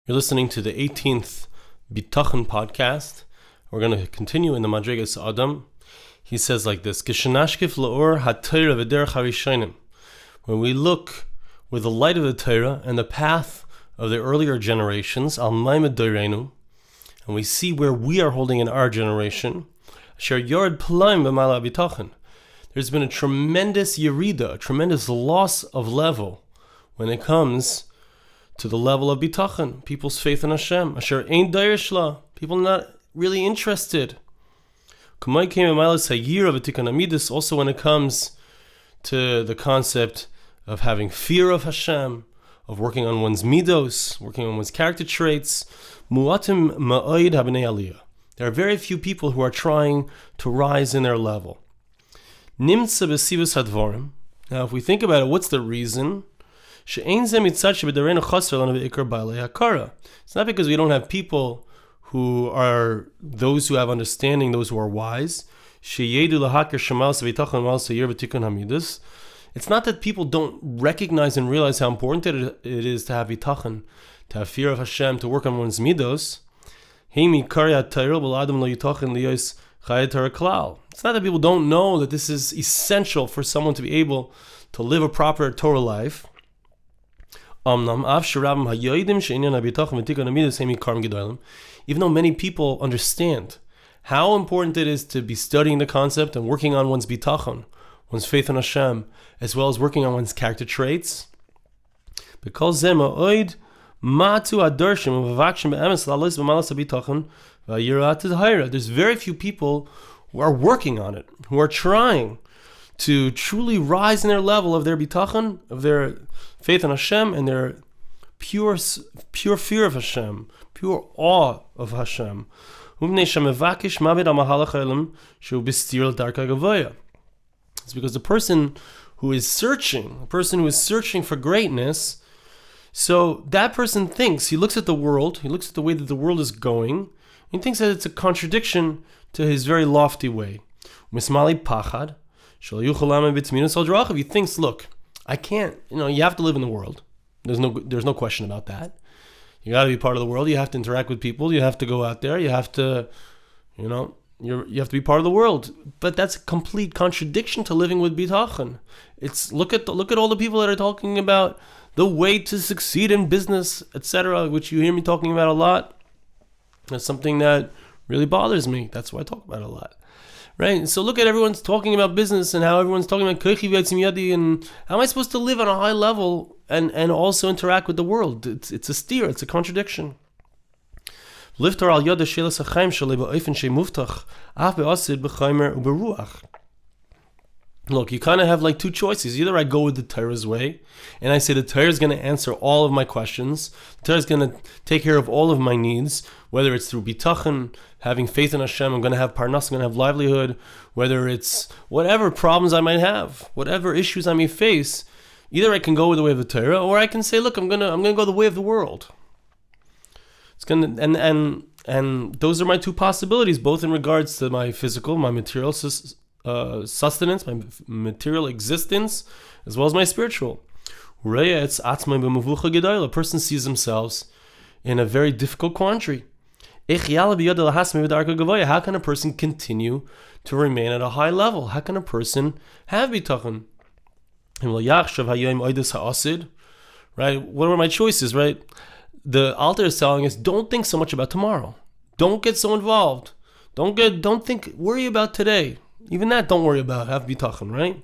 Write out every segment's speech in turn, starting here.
You're listening to the 18th Bitachon podcast. We're going to continue in the Madreigas Ha'adam. He says like this: when we look with the light of the Torah and the path of the earlier generations, and we see where we are holding in our generation, there's been a tremendous yerida, a tremendous loss of level when it comes to the level of Bitachon, people's faith in Hashem. People are not really interested. Also when it comes to the concept of having fear of Hashem, of working on one's midos, working on one's character traits, there are very few people who are trying to rise in their level. Now if we think about it, what's the reason? It's not because we don't have people who are those who have understanding, those who are wise. It's not that people don't recognize and realize how important it is to have bitachon, to have fear of Hashem, to work on one's midos. It's not that people don't know that this is essential for someone to be able to live a proper Torah life. Even though many people understand how important it is to be studying the concept and working on one's bitachon, one's faith in Hashem, as well as working on one's character traits, there's very few people who are working on it, who are trying to truly rise in their level of their bitachon, of their faith in Hashem, and their pure fear of Hashem, pure awe of Hashem. It's because the person who is searching for greatness, so that person thinks, he looks at the world, he looks at the way that the world is going, and he thinks that it's a contradiction to his very lofty way. He thinks, look, I can't, you have to live in the world. There's no question about that. You got to be part of the world. You have to interact with people. You have to go out there. You have to, you have to be part of the world. But that's a complete contradiction to living with bitachon. It's look at all the people that are talking about the way to succeed in business, etc., which you hear me talking about a lot. That's something that really bothers me. That's why I talk about it a lot. Right? So look at everyone's talking about business and how everyone's talking about kochi v'etzim yadi, and how am I supposed to live on a high level and also interact with the world? It's a steer, it's a contradiction. Liftar al yada shelas hachaim shalei ba'ofen shei muftach af be'asid b'chaimer u'beruach. Look, you kind of have like two choices. Either I go with the Torah's way, and I say the Torah is going to answer all of my questions. The Torah is going to take care of all of my needs, whether it's through bitachon, having faith in Hashem, I'm going to have parnas, I'm going to have livelihood, whether it's whatever problems I might have, whatever issues I may face. Either I can go with the way of the Torah, or I can say, look, I'm going to go the way of the world. It's going to, and those are my two possibilities, both in regards to my physical, my material sustenance, my material existence, as well as my spiritual. A person sees themselves in a very difficult quandary. How can a person continue to remain at a high level? How can a person have bitachon? Right? What are my choices? Right? The Alter is telling us, don't think so much about tomorrow. Don't get so involved. Worry about today. Even that, don't worry about. Have bitachon, right?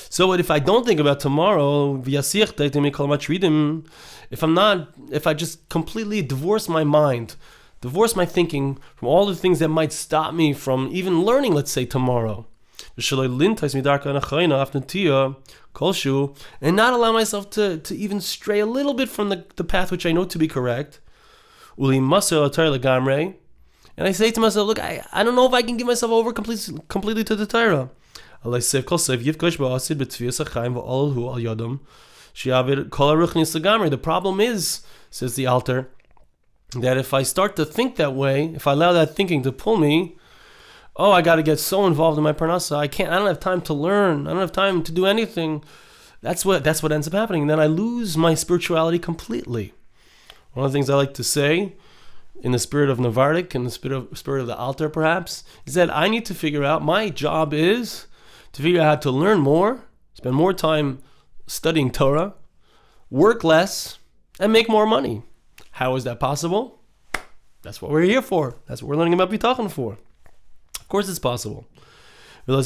So what if I don't think about tomorrow? If I just completely divorce my mind, divorce my thinking from all the things that might stop me from even learning, let's say, tomorrow, and not allow myself to even stray a little bit from the path which I know to be correct, and I say to myself, look, I don't know if I can give myself over completely to the Torah. The problem is, says the Alter, that if I start to think that way, if I allow that thinking to pull me, I got to get so involved in my parnasa, I don't have time to learn, I don't have time to do anything. That's what ends up happening. Then I lose my spirituality completely. One of the things I like to say, in the spirit of Novardok, in the spirit of the Alter perhaps, is that I need to figure out, my job is to figure out how to learn more, spend more time studying Torah, work less, and make more money. How is that possible? That's what we're here for. That's what we're learning about Bitachon for. Of course it's possible. So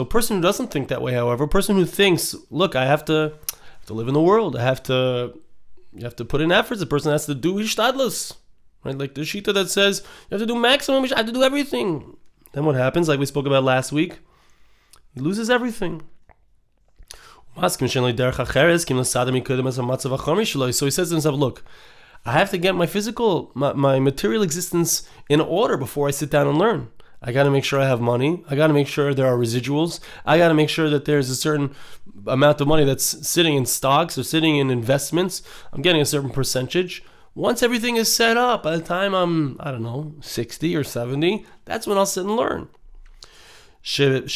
a person who doesn't think that way, however, a person who thinks, look, I have to live in the world, you have to put in efforts, a person has to do hishtadlus, right? Like the shita that says, you have to do maximum, I have to do everything. Then what happens, like we spoke about last week, he loses everything. So he says to himself, look, I have to get my my material existence in order before I sit down and learn. I got to make sure I have money. I got to make sure there are residuals. I got to make sure that there's a certain amount of money that's sitting in stocks or sitting in investments. I'm getting a certain percentage. Once everything is set up, by the time I'm, 60 or 70, that's when I'll sit and learn. He's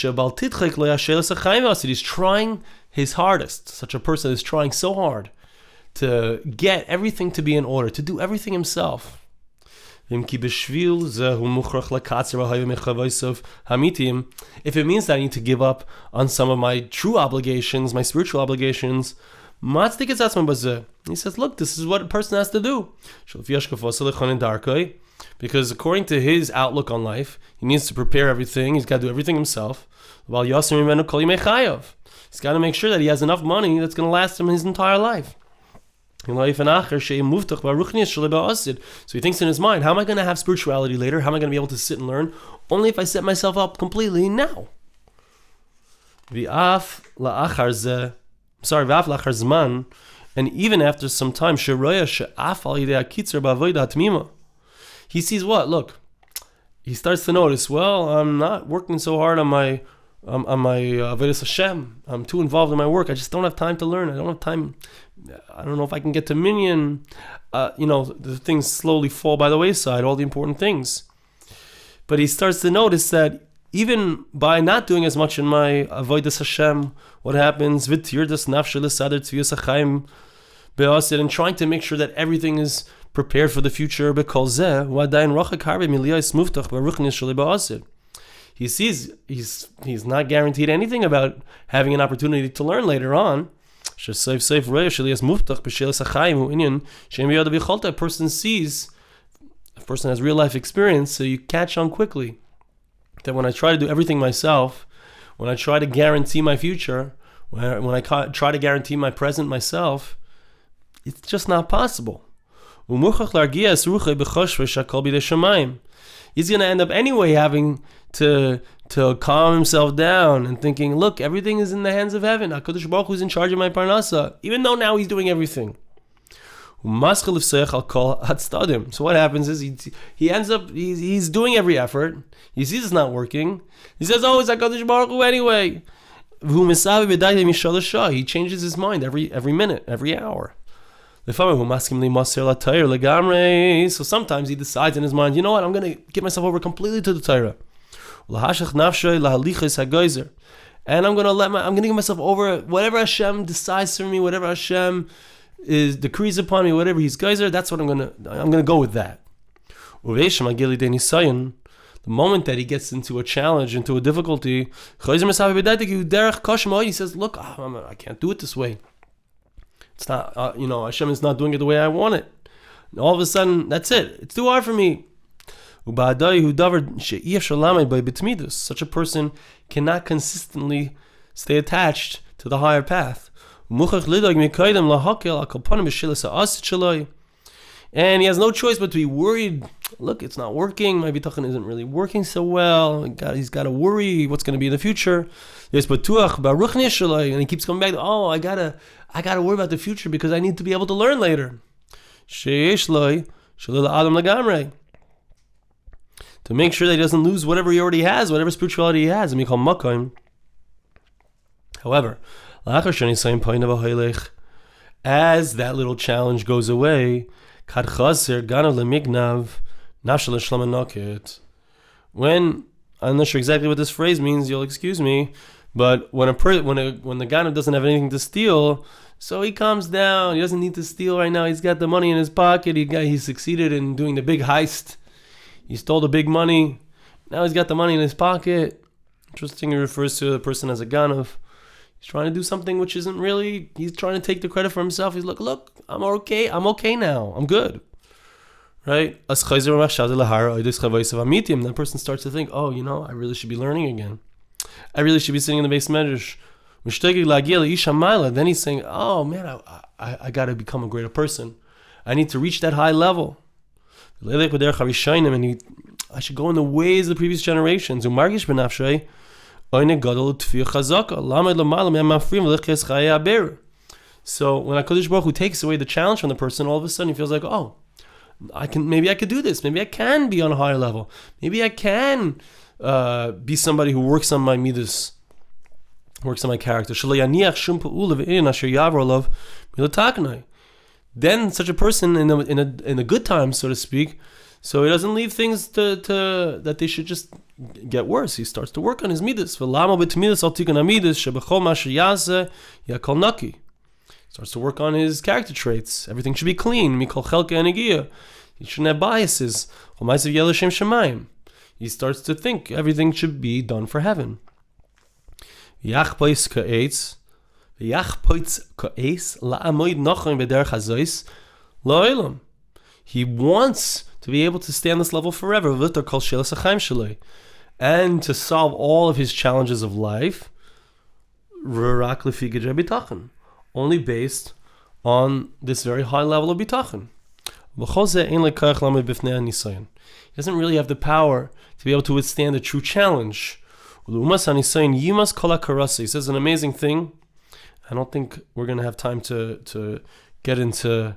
trying his hardest. Such a person is trying so hard to get everything to be in order, to do everything himself. If it means that I need to give up on some of my true obligations, my spiritual obligations, he says, look, this is what a person has to do. Because according to his outlook on life, he needs to prepare everything, he's got to do everything himself. He's got to make sure that he has enough money that's going to last him his entire life. So he thinks in his mind, how am I going to have spirituality later? How am I going to be able to sit and learn? Only if I set myself up completely now. And even after some time, he sees what? Look, he starts to notice, well, I'm not working so hard on my Avodas Hashem. I'm too involved in my work. I just don't have time to learn. I don't have time. I don't know if I can get to minyan. The things slowly fall by the wayside, all the important things. But he starts to notice that even by not doing as much in my Avodas Hashem, what happens? And trying to make sure that everything is prepared for the future. He sees he's not guaranteed anything about having an opportunity to learn later on. A person has real life experience, so you catch on quickly that when I try to do everything myself, when I try to guarantee my future, when I try to guarantee my present myself, it's just not possible. He's going to end up anyway having to calm himself down and thinking, look, everything is in the hands of heaven. HaKadosh Baruch Hu is in charge of my parnasa, even though now he's doing everything. So what happens is he ends up, he's doing every effort. He sees it's not working. He says, oh, it's HaKadosh Baruch Hu anyway. He changes his mind every minute, every hour. So sometimes he decides in his mind, you know what, I'm going to give myself over completely to the Torah. And I'm going to give myself over whatever Hashem decides for me, whatever Hashem decrees upon me, whatever He's geyser, that's what I'm going to go with that. The moment that he gets into a challenge, into a difficulty, he says, look, I can't do it this way. It's not, Hashem is not doing it the way I want it. And all of a sudden, that's it. It's too hard for me. Such a person cannot consistently stay attached to the higher path. And he has no choice but to be worried. Look, it's not working. My bitachon isn't really working so well. He's got to worry what's going to be in the future. And he keeps coming back. Oh, I gotta worry about the future because I need to be able to learn later. To make sure that he doesn't lose whatever he already has, whatever spirituality he has. However, as that little challenge goes away, when, I'm not sure exactly what this phrase means, you'll excuse me, but when the Ganav doesn't have anything to steal, So he calms down. He doesn't need to steal right now. He's got the money in his pocket. He succeeded in doing the big heist. He stole the big money. Now he's got the money in his pocket. Interesting, he refers to the person as a ganav. He's trying to do something which isn't really, he's trying to take the credit for himself. He's like, look, I'm okay now. I'm good. Right? That person starts to think, oh, I really should be learning again. I really should be sitting in the base medrash. Then he's saying, oh man, I got to become a greater person. I need to reach that high level. And I should go in the ways of the previous generations. So when HaKadosh Baruch Hu takes away the challenge from the person, all of a sudden he feels like, oh, maybe I could do this. Maybe I can be on a higher level. Maybe I can be somebody who works on my midas, works on my character. Then such a person in a good time, so to speak, so he doesn't leave things to that they should just get worse. He starts to work on his midas. Starts to work on his character traits. Everything should be clean. He shouldn't have biases. He starts to think everything should be done for heaven. He wants to be able to stay on this level forever and to solve all of his challenges of life only based on this very high level of bitachon. He doesn't really have the power to be able to withstand a true challenge. He says an amazing thing. I don't think we're going to have time to get into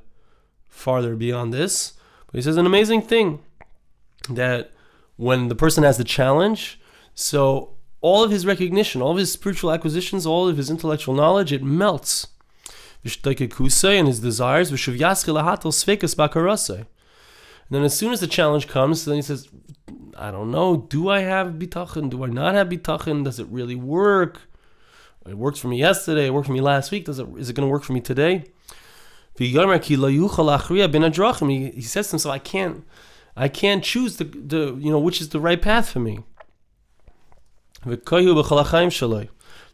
farther beyond this. But he says an amazing thing, that when the person has the challenge, so all of his recognition, all of his spiritual acquisitions, all of his intellectual knowledge, it melts. And his desires. And then as soon as the challenge comes, then he says, I don't know, do I have bitachon? Do I not have bitachon? Does it really work? It worked for me yesterday, it worked for me last week, is it going to work for me today? He says to himself, I can't choose the which is the right path for me.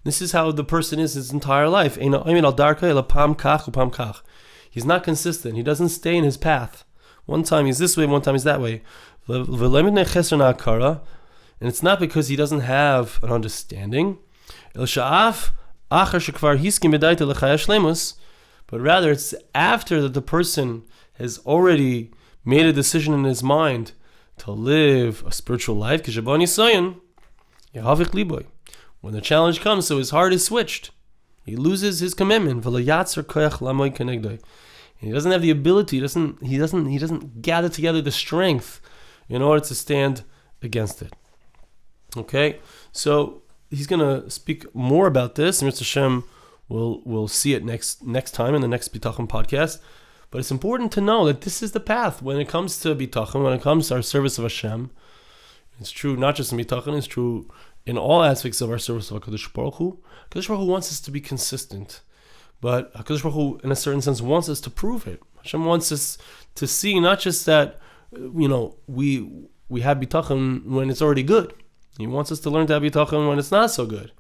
This is how the person is his entire life. He's not consistent. He doesn't stay in his path. One time he's this way, one time he's that way. And it's not because he doesn't have an understanding, but rather it's after that the person has already made a decision in his mind to live a spiritual life. When the challenge comes, so his heart is switched. He loses his commitment. And he doesn't have the ability. He doesn't gather together the strength in order to stand against it. Okay, so he's going to speak more about this, and Mr. Hashem we'll see it next time in the next Bitachon podcast. But it's important to know that this is the path when it comes to Bitachon, when it comes to our service of Hashem. It's true not just in Bitachon, it's true in all aspects of our service of HaKadosh Baruch Hu. HaKadosh Baruch Hu wants us to be consistent, but HaKadosh Baruch Hu, in a certain sense, wants us to prove it. Hashem wants us to see not just that, we have bitachon when it's already good. He wants us to learn to have bitachon when it's not so good,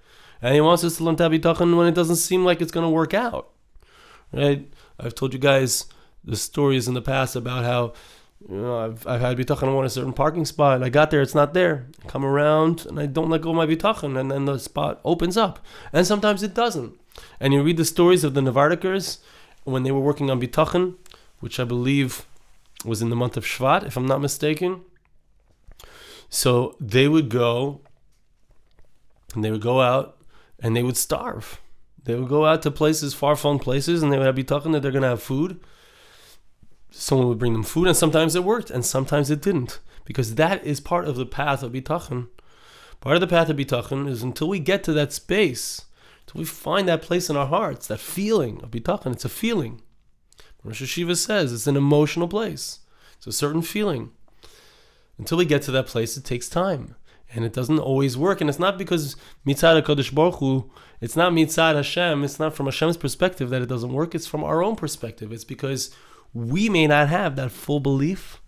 and He wants us to learn to have bitachon when it doesn't seem like it's going to work out. Right? I've told you guys the stories in the past about how I've had bitachon. I want a certain parking spot. I got there, it's not there. I come around and I don't let go of my bitachon, and then the spot opens up. And sometimes it doesn't. And you read the stories of the Novardokers when they were working on bitachon, which I believe was in the month of Shvat, if I'm not mistaken. So they would go out and they would starve. They would go out to places, far-flung places, and they would have bitachon that they're going to have food. Someone would bring them food, and sometimes it worked, and sometimes it didn't, because that is part of the path of bitachon. Part of the path of bitachon is until we get to that space, until we find that place in our hearts, that feeling of bitachon. It's a feeling. Rosh Hashiva says it's an emotional place. It's a certain feeling. Until we get to that place, it takes time. And it doesn't always work. And it's not because mitzad HaKadosh Baruch Hu, it's not mitzad Hashem, it's not from Hashem's perspective that it doesn't work. It's from our own perspective. It's because we may not have that full belief,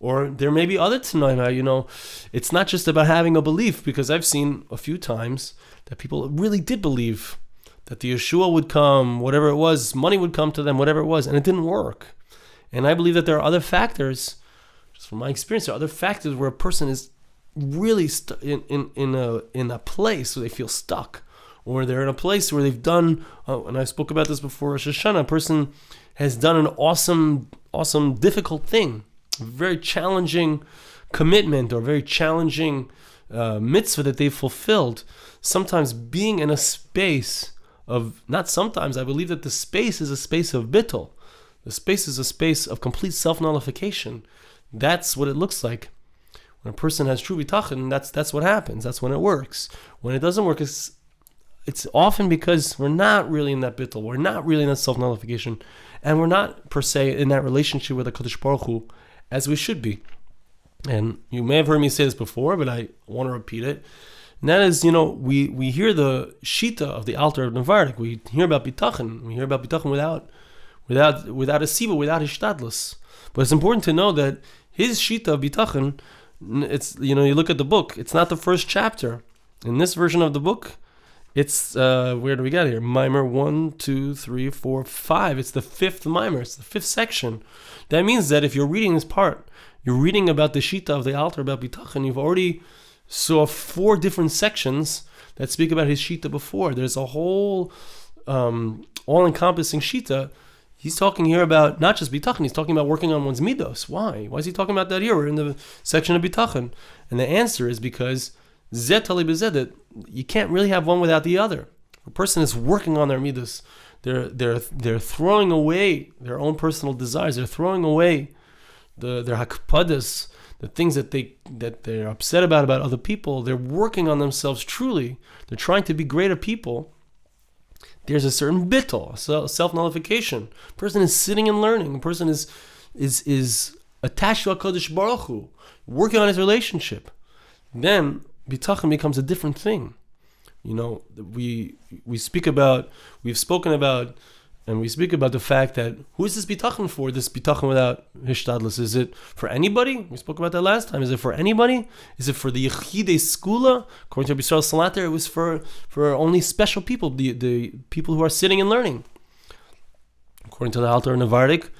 or there may be other tanoim. It's not just about having a belief, because I've seen a few times that people really did believe that the Yeshua would come, whatever it was, money would come to them, whatever it was, and it didn't work. And I believe that there are other factors, just from my experience, there are other factors where a person is really in a place where they feel stuck, or they're in a place where they've done, and I spoke about this before Rosh Hashanah, a person has done an awesome, difficult thing, a very challenging commitment, or very challenging mitzvah that they've fulfilled. Sometimes being in a space of, not sometimes, I believe that the space is a space of bittul. The space is a space of complete self-nullification. That's what it looks like. When a person has true bitachon, that's what happens. That's when it works. When it doesn't work, it's often because we're not really in that bittul. We're not really in that self-nullification. And we're not, per se, in that relationship with the Kadosh Baruch Hu as we should be. And you may have heard me say this before, but I want to repeat it. And that is, we hear the shita of the Alter of Novardok. We hear about bitachon. We hear about bitachon without a siba, without hishtadlus. But it's important to know that his shita of bitachon, it's, you look at the book, it's not the first chapter. In this version of the book, it's, where do we get here? Mimer 1, 2, 3, 4, 5. It's the fifth mimer. It's the fifth section. That means that if you're reading this part, you're reading about the shita of the Alter about bitachon, you've already saw 4 different sections that speak about his shita before. There's a whole all-encompassing shita. He's talking here about not just bitachon, he's talking about working on one's midos. Why? Why is he talking about that here? We're in the section of bitachon. And the answer is because zet tali bezed, that you can't really have one without the other. A person is working on their midos. They're throwing away their own personal desires. They're throwing away their hakpadas, the things that they're upset about other people. They're working on themselves truly. They're trying to be greater people. There's a certain bittul, self-nullification. A person is sitting and learning. A person is attached to HaKadosh Baruch Hu, working on his relationship. Then bitachon becomes a different thing. We've spoken about the fact that who is this bitachon for? This bitachon without hishtadlus. Is it for anybody? We spoke about that last time. Is it for anybody? Is it for the yechidei skula? According to Rabbi Yisrael Salater, it was for only special people, the people who are sitting and learning. According to the Alter of Novardok,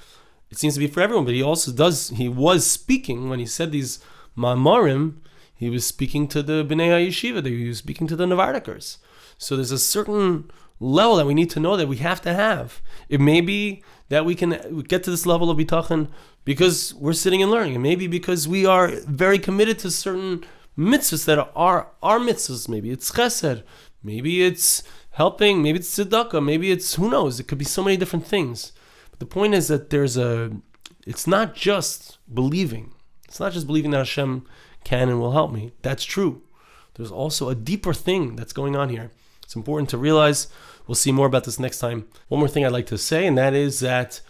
it seems to be for everyone. But he was speaking when he said these ma'amarim. He was speaking to the Bnei HaYeshiva. He was speaking to the Novardokers. So there's a certain level that we need to know that we have to have. It may be that we can get to this level of bitachon because we're sitting and learning. It may be because we are very committed to certain mitzvahs that are our mitzvahs. Maybe it's chesed. Maybe it's helping. Maybe it's tzedakah. Maybe it's, who knows? It could be so many different things. But the point is that it's not just believing. It's not just believing that Hashem can and will help me. That's true. There's also a deeper thing that's going on here. It's important to realize. We'll see more about this next time. One more thing I'd like to say, and that is that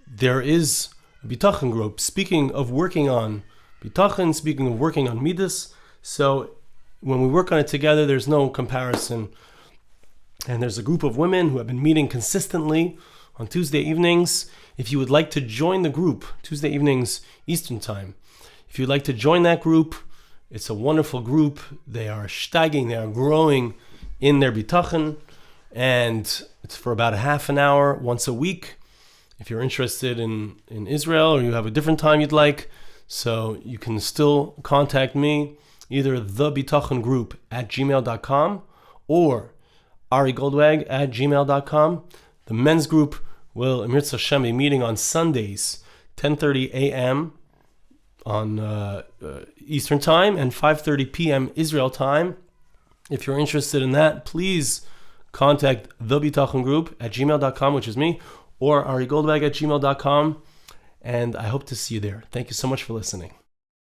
there is a bitachon group. Speaking of working on bitachon, speaking of working on midas, so when we work on it together, there's no comparison. And there's a group of women who have been meeting consistently on Tuesday evenings. If you would like to join the group, Tuesday evenings Eastern Time, if you'd like to join that group, it's a wonderful group. They are steiging, they are growing in their bitachon. And it's for about a half an hour once a week. If you're interested in Israel, or you have a different time you'd like, so you can still contact me, either thebitachongroup@gmail.com or arigoldwag@gmail.com. The men's group will, Emir Hashem, be meeting on Sundays, 10:30 a.m. on Eastern Time and 5:30 p.m. Israel time. If you're interested in that, please contact thebitachongroup@gmail.com, which is me, or arigoldwag@gmail.com, and I hope to see you there. Thank you so much for listening.